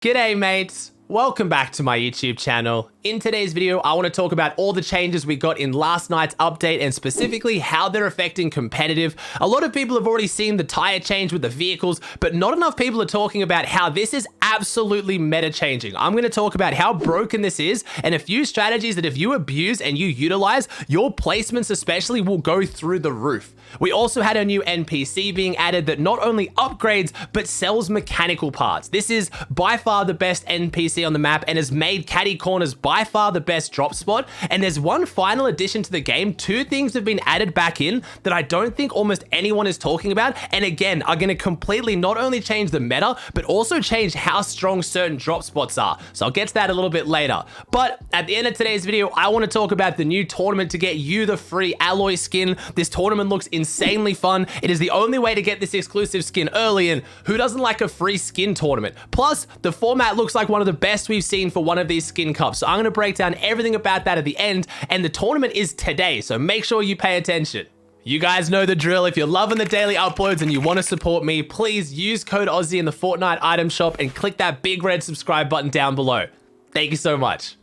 G'day mates, welcome back to my YouTube channel. In today's video, I want to talk about all the changes we got in last night's update and specifically how they're affecting competitive. A lot of people have already seen the tire change with the vehicles, but not enough people are talking about how this is absolutely meta changing. I'm going to talk about how broken this is and a few strategies that if you abuse and you utilize, your placements especially will go through the roof. We also had a new NPC being added that not only upgrades, but sells mechanical parts. This is by far the best NPC on the map and has made caddy corners by far the best drop spot. And there's one final addition to the game. Two things have been added back in that I don't think almost anyone is talking about. And again, are going to completely not only change the meta, but also change how strong certain drop spots are. So I'll get to that a little bit later. But at the end of today's video, I want to talk about the new tournament to get you the free Aloy skin. This tournament looks insanely fun. It is the only way to get this exclusive skin early, and who doesn't like a free skin tournament? Plus, the format looks like one of the best we've seen for one of these skin cups. So I'm going to break down everything about that at the end, and the tournament is today, so make sure you pay attention. You guys know the drill. If you're loving the daily uploads and you want to support me, please use code Aussie in the Fortnite item shop and click that big red subscribe button down below. Thank you so much.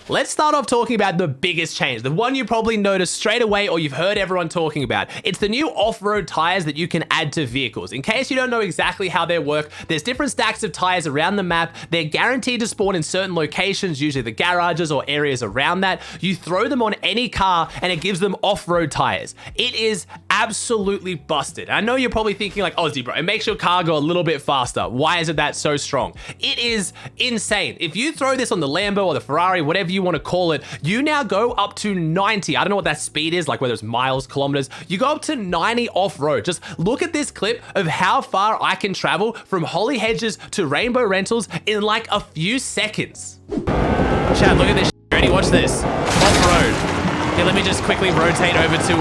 Let's start off talking about the biggest change, the one you probably noticed straight away or you've heard everyone talking about. It's the new off-road tires that you can add to vehicles. In case you don't know exactly how they work, there's different stacks of tires around the map. They're guaranteed to spawn in certain locations, usually the garages or areas around that. You throw them on any car and it gives them off-road tires. It is absolutely busted. I know you're probably thinking like, Aussie bro, it makes your car go a little bit faster. Why is it that so strong? It is insane. If you throw this on the Lambo or the Ferrari, whatever you want to call it, you now go up to 90. I don't know what that speed is, like whether it's miles, kilometers. You go up to 90 off-road. Just look at this clip of how far I can travel from Holly Hedges to Rainbow Rentals in like a few seconds. Chad, look at this. Ready? Watch this. Off-road. Here, let me just quickly rotate over to,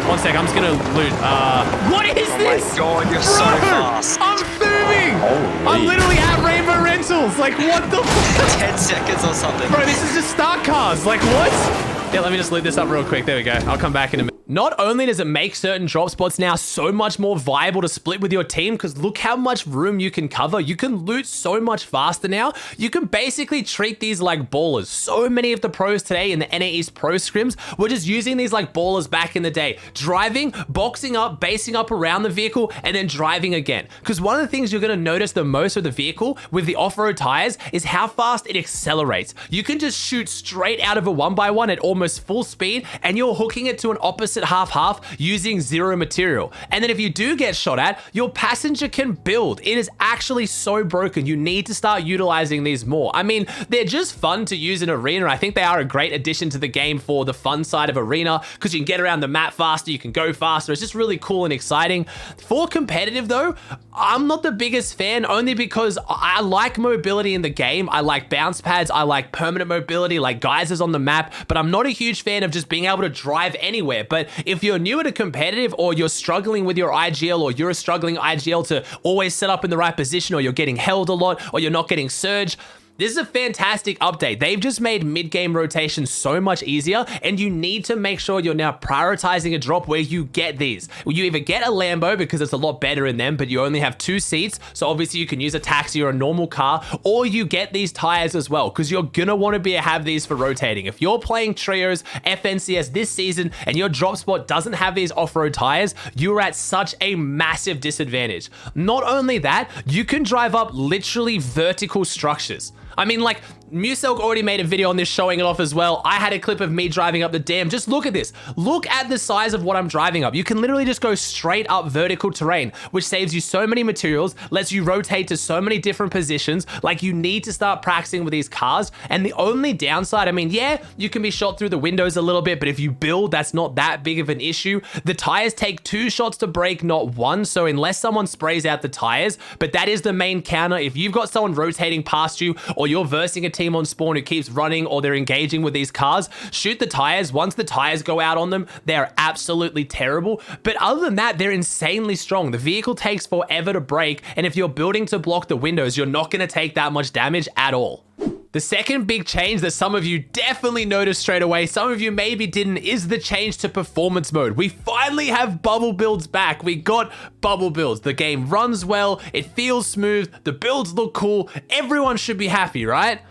one sec, I'm just gonna loot, what is this? Oh my god, you're so fast. I'm booming! I'm literally at Rainbow Rentals, like what the fuck? 10 seconds or something. Bro, this is just start cars, like what? Yeah, let me just loot this up real quick, there we go. I'll come back in a minute. Not only does it make certain drop spots now so much more viable to split with your team, because look how much room you can cover. You can loot so much faster now. You can basically treat these like ballers. So many of the pros today in the NA East Pro scrims were just using these like ballers back in the day. Driving, boxing up, basing up around the vehicle, and then driving again. Because one of the things you're going to notice the most with the vehicle with the off-road tires is how fast it accelerates. You can just shoot straight out of a 1x1 at almost full speed, and you're hooking it to an opposite half using zero material. And then if you do get shot at, your passenger can build. It is actually so broken. You need to start utilizing these more. I mean, they're just fun to use in arena. I think they are a great addition to the game for the fun side of arena because you can get around the map faster, you can go faster. It's just really cool and exciting. For competitive though, I'm not the biggest fan only because I like mobility in the game. I like bounce pads. I like permanent mobility like geysers on the map, but I'm not a huge fan of just being able to drive anywhere. But if you're newer to competitive or you're struggling with your IGL or you're a struggling IGL to always set up in the right position or you're getting held a lot or you're not getting surge, this is a fantastic update. They've just made mid-game rotation so much easier, and you need to make sure you're now prioritizing a drop where you get these. You either get a Lambo because it's a lot better in them, but you only have 2 seats, so obviously you can use a taxi or a normal car, or you get these tires as well, because you're gonna want to have these for rotating. If you're playing trios, FNCS this season, and your drop spot doesn't have these off-road tires, you're at such a massive disadvantage. Not only that, you can drive up literally vertical structures. I mean, like, Muselk already made a video on this showing it off as well. I had a clip of me driving up the dam. Just look at this. Look at the size of what I'm driving up. You can literally just go straight up vertical terrain, which saves you so many materials, lets you rotate to so many different positions. Like, you need to start practicing with these cars. And the only downside, I mean, yeah, you can be shot through the windows a little bit, but if you build, that's not that big of an issue. The tires take 2 shots to break, not 1. So unless someone sprays out the tires, but that is the main counter. If you've got someone rotating past you or you're versing a team on spawn who keeps running or they're engaging with these cars, shoot the tires. Once the tires go out on them, they're absolutely terrible. But other than that, they're insanely strong. The vehicle takes forever to break, and if you're building to block the windows, you're not going to take that much damage at all. The second big change that some of you definitely noticed straight away, some of you maybe didn't, is the change to performance mode. We finally have bubble builds back. We got bubble builds. The game runs well, it feels smooth, the builds look cool. Everyone should be happy, right?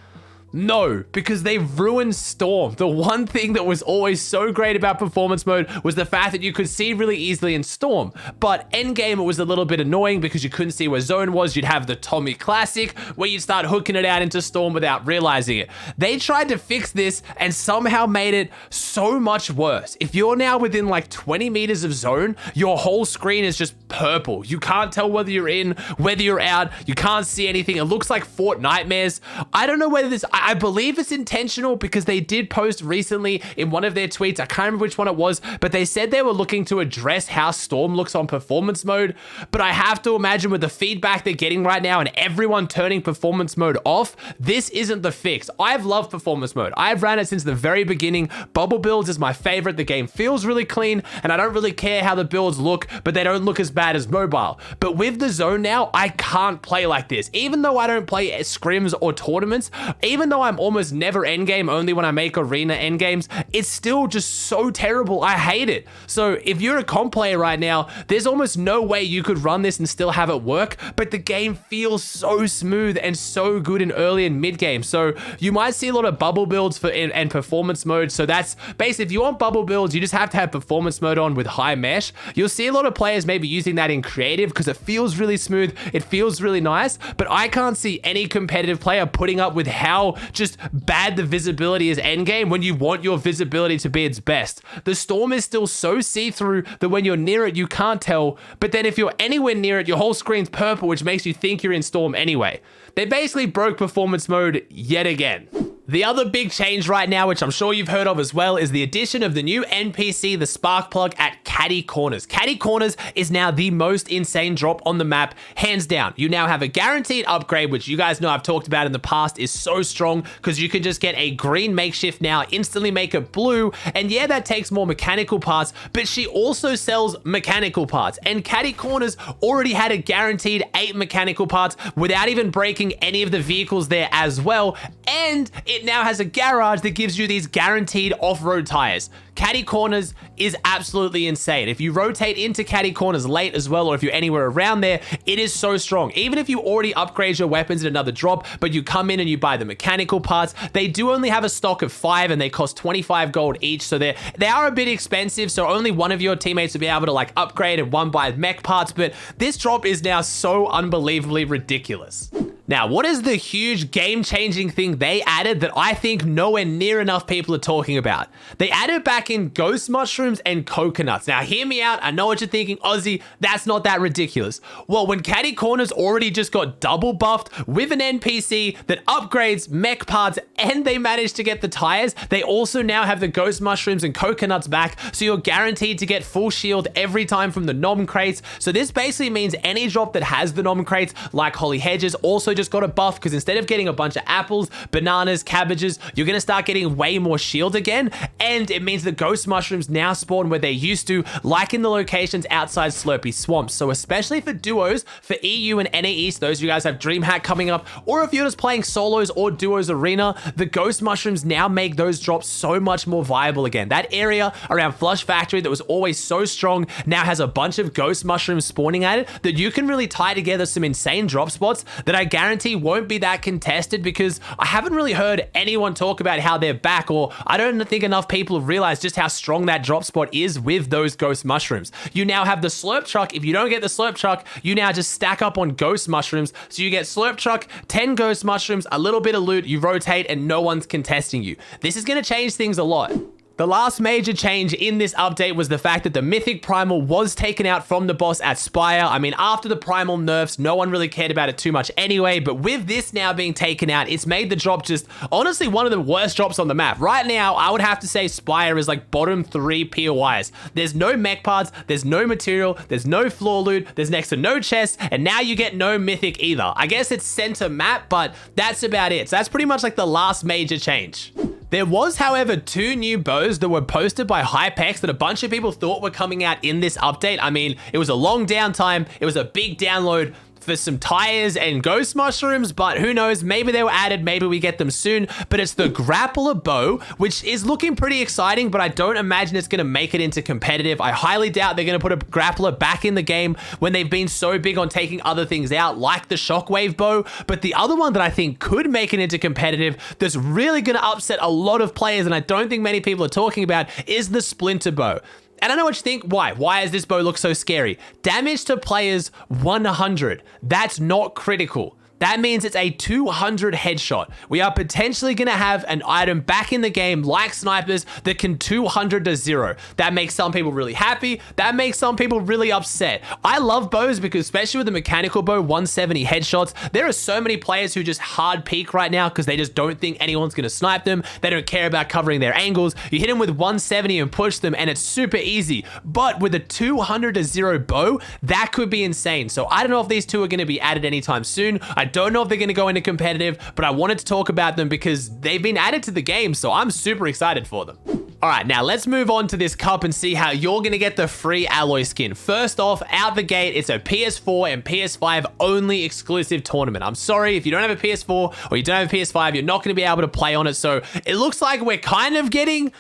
No, because they ruined Storm. The one thing that was always so great about performance mode was the fact that you could see really easily in Storm. But endgame, it was a little bit annoying because you couldn't see where zone was. You'd have the Tommy Classic where you'd start hooking it out into Storm without realizing it. They tried to fix this and somehow made it so much worse. If you're now within like 20 meters of zone, your whole screen is just purple. You can't tell whether you're in, whether you're out. You can't see anything. It looks like Fortnite. I don't know whether this... I believe it's intentional because they did post recently in one of their tweets, I can't remember which one it was, but they said they were looking to address how Storm looks on performance mode. But I have to imagine with the feedback they're getting right now and everyone turning performance mode off, this isn't the fix. I've loved performance mode. I've ran it since the very beginning. Bubble builds is my favorite. The game feels really clean and I don't really care how the builds look, but they don't look as bad as mobile. But with the zone now, I can't play like this. Even though I don't play scrims or tournaments, even though I'm almost never endgame, only when I make arena endgames, it's still just so terrible. I hate it. So if you're a comp player right now, there's almost no way you could run this and still have it work, but the game feels so smooth and so good in early and mid game. So you might see a lot of bubble builds and performance mode. So that's basically, if you want bubble builds, you just have to have performance mode on with high mesh. You'll see a lot of players maybe using that in creative because it feels really smooth. It feels really nice, but I can't see any competitive player putting up with how just bad the visibility is endgame when you want your visibility to be its best. The Storm is still so see-through that when you're near it, you can't tell, but then if you're anywhere near it, your whole screen's purple, which makes you think you're in Storm anyway. They basically broke performance mode yet again. The other big change right now, which I'm sure you've heard of as well, is the addition of the new NPC, the Sparkplug at Caddy Corners. Caddy Corners is now the most insane drop on the map, hands down. You now have a guaranteed upgrade, which you guys know I've talked about in the past is so strong because you can just get a green makeshift now, instantly make it blue, and yeah, that takes more mechanical parts, but she also sells mechanical parts, and Caddy Corners already had a guaranteed 8 mechanical parts without even breaking any of the vehicles there as well, and it now has a garage that gives you these guaranteed off-road tires. Caddy Corners is absolutely insane. If you rotate into Caddy Corners late as well, or if you're anywhere around there, it is so strong. Even if you already upgrade your weapons in another drop, but you come in and you buy the mechanical parts, they do only have a stock of 5 and they cost 25 gold each. So they are a bit expensive. So only one of your teammates will be able to like upgrade and one buy mech parts. But this drop is now so unbelievably ridiculous. Now, what is the huge game-changing thing they added that I think nowhere near enough people are talking about? They added back in ghost mushrooms and coconuts. Now, hear me out. I know what you're thinking, Aussie, that's not that ridiculous. Well, when Caddy Corners already just got double buffed with an NPC that upgrades mech parts and they managed to get the tires, they also now have the ghost mushrooms and coconuts back, so you're guaranteed to get full shield every time from the nom crates. So this basically means any drop that has the nom crates, like Holly Hedges, also just got a buff because instead of getting a bunch of apples, bananas, cabbages, you're going to start getting way more shield again. And it means the ghost mushrooms now spawn where they used to, like in the locations outside Slurpy Swamps. So especially for duos, for EU and NA East, those of you guys have DreamHack coming up, or if you're just playing solos or duos arena, the ghost mushrooms now make those drops so much more viable again. That area around Flush Factory that was always so strong now has a bunch of ghost mushrooms spawning at it that you can really tie together some insane drop spots that I guarantee won't be that contested, because I haven't really heard anyone talk about how they're back, or I don't think enough people have realized just how strong that drop spot is with those ghost mushrooms. You now have the slurp truck. If you don't get the slurp truck, you now just stack up on ghost mushrooms. So you get slurp truck, 10 ghost mushrooms, a little bit of loot, you rotate and no one's contesting you. This is going to change things a lot. The last major change in this update was the fact that the mythic primal was taken out from the boss at Spire. I mean, after the primal nerfs, no one really cared about it too much anyway, but with this now being taken out, it's made the drop just honestly one of the worst drops on the map. Right now, I would have to say Spire is like bottom 3 POIs. There's no mech parts, there's no material, there's no floor loot, there's next to no chest, and now you get no mythic either. I guess it's center map, but that's about it. So that's pretty much like the last major change. There was, however, 2 new bows that were posted by Hypex that a bunch of people thought were coming out in this update. I mean, it was a long downtime, it was a big download. for some tires and ghost mushrooms, but who knows, maybe they were added, maybe we get them soon. But it's the Grappler bow, which is looking pretty exciting, but I don't imagine it's going to make it into competitive. I highly doubt they're going to put a Grappler back in the game when they've been so big on taking other things out, like the shockwave bow. But the other one that I think could make it into competitive, that's really going to upset a lot of players, and I don't think many people are talking about, is the splinter bow. And I know what you think. Why? Why does this bow look so scary? Damage to players 100. That's not critical. That means it's a 200 headshot. We are potentially going to have an item back in the game like snipers that can 200 to 0. That makes some people really happy. That makes some people really upset. I love bows because, especially with the mechanical bow, 170 headshots, there are so many players who just hard peek right now because they just don't think anyone's going to snipe them. They don't care about covering their angles. You hit them with 170 and push them and it's super easy. But with a 200 to 0 bow, that could be insane. So I don't know if these two are going to be added anytime soon. I don't know if they're going to go into competitive, but I wanted to talk about them because they've been added to the game, so I'm super excited for them. All right, now let's move on to this cup and see how you're going to get the free Aloy skin. First off, out the gate, it's a PS4 and PS5 only exclusive tournament. I'm sorry, if you don't have a PS4 or you don't have a PS5, you're not going to be able to play on it. So it looks like we're kind of getting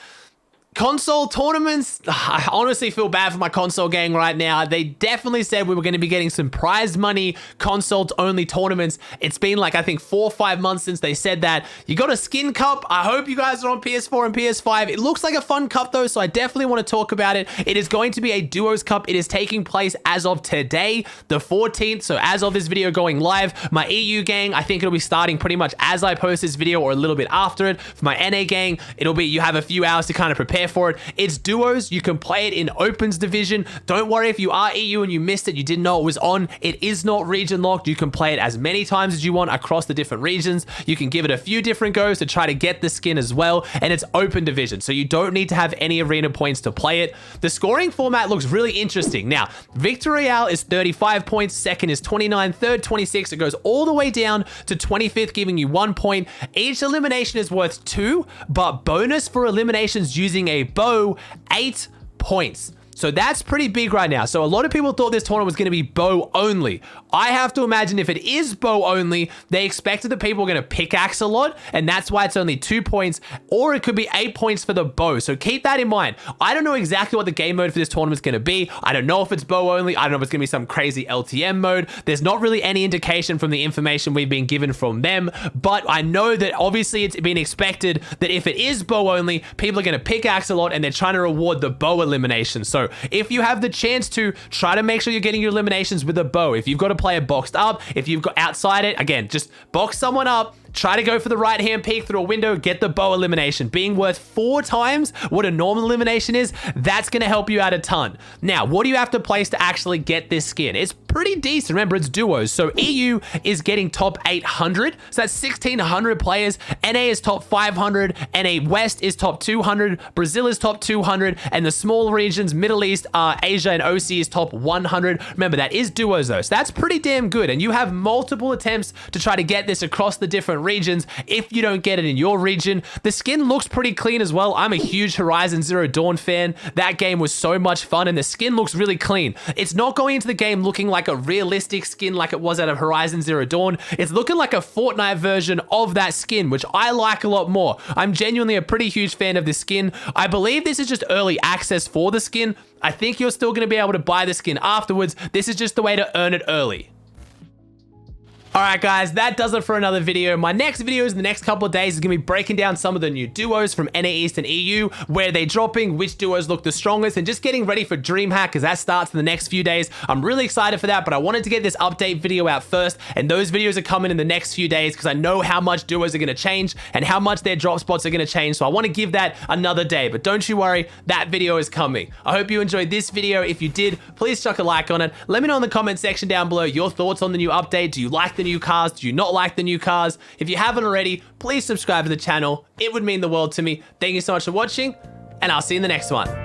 console tournaments. I honestly feel bad for my console gang right now. They definitely said we were going to be getting some prize money console only tournaments. It's been like, I think 4 or 5 months since they said that. You got a skin cup. I hope you guys are on PS4 and PS5. It looks like a fun cup though, so I definitely want to talk about it. It is going to be a duos cup. It is taking place as of today, the 14th. So as of this video going live, my EU gang, I think it'll be starting pretty much as I post this video or a little bit after it. For my NA gang, it'll be, you have a few hours to kind of prepare for it. It's duos. You can play it in opens division. Don't worry if you are EU and you missed it, you didn't know it was on. It is not region locked. You can play it as many times as you want across the different regions. You can give it a few different goes to try to get the skin as well. And it's open division, so you don't need to have any arena points to play it. The scoring format looks really interesting. Now, Victor Royale is 35 points, second is 29, third 26. It goes all the way down to 25th, giving you 1 point. Each elimination is worth 2, but bonus for eliminations using a bow, 8 points. So that's pretty big right now. So a lot of people thought this tournament was going to be bow only. I have to imagine if it is bow only, they expected that people were going to pickaxe a lot, and that's why it's only 2 points, or it could be 8 points for the bow. So keep that in mind. I don't know exactly what the game mode for this tournament is going to be. I don't know if it's bow only. I don't know if it's going to be some crazy LTM mode. There's not really any indication from the information we've been given from them, but I know that obviously it's been expected that if it is bow only, people are going to pickaxe a lot, and they're trying to reward the bow elimination. So if you have the chance to, try to make sure you're getting your eliminations with a bow. If you've got to play it boxed up, if you've got outside it, again, just box someone up, try to go for the right hand peek through a window, get the bow elimination. Being worth 4 times what a normal elimination is, that's going to help you out a ton. Now, what do you have to place to actually get this skin? It's pretty decent. Remember, it's duos. So EU is getting top 800. So that's 1,600 players. NA is top 500. NA West is top 200. Brazil is top 200. And the small regions, Middle East, Asia, and OC is top 100. Remember, that is duos though. So that's pretty damn good. And you have multiple attempts to try to get this across the different regions. If you don't get it in your region, the skin looks pretty clean as well. I'm a huge Horizon Zero Dawn fan. That game was so much fun, and the skin looks really clean. It's not going into the game looking like a realistic skin like it was out of Horizon Zero Dawn. It's looking like a Fortnite version of that skin, which I like a lot more. I'm genuinely a pretty huge fan of this skin. I believe this is just early access for the skin. I think you're still going to be able to buy the skin afterwards. This is just the way to earn it early. All right, guys, that does it for another video. My next videos in the next couple of days is going to be breaking down some of the new duos from NA East and EU, where they're dropping, which duos look the strongest, and just getting ready for DreamHack because that starts in the next few days. I'm really excited for that, but I wanted to get this update video out first, and those videos are coming in the next few days because I know how much duos are going to change and how much their drop spots are going to change, so I want to give that another day, but don't you worry, that video is coming. I hope you enjoyed this video. If you did, please chuck a like on it. Let me know in the comment section down below your thoughts on the new update. Do you like the new cars? Do you not like the new cars? If you haven't already, please subscribe to the channel. It would mean the world to me. Thank you so much for watching, and I'll see you in the next one.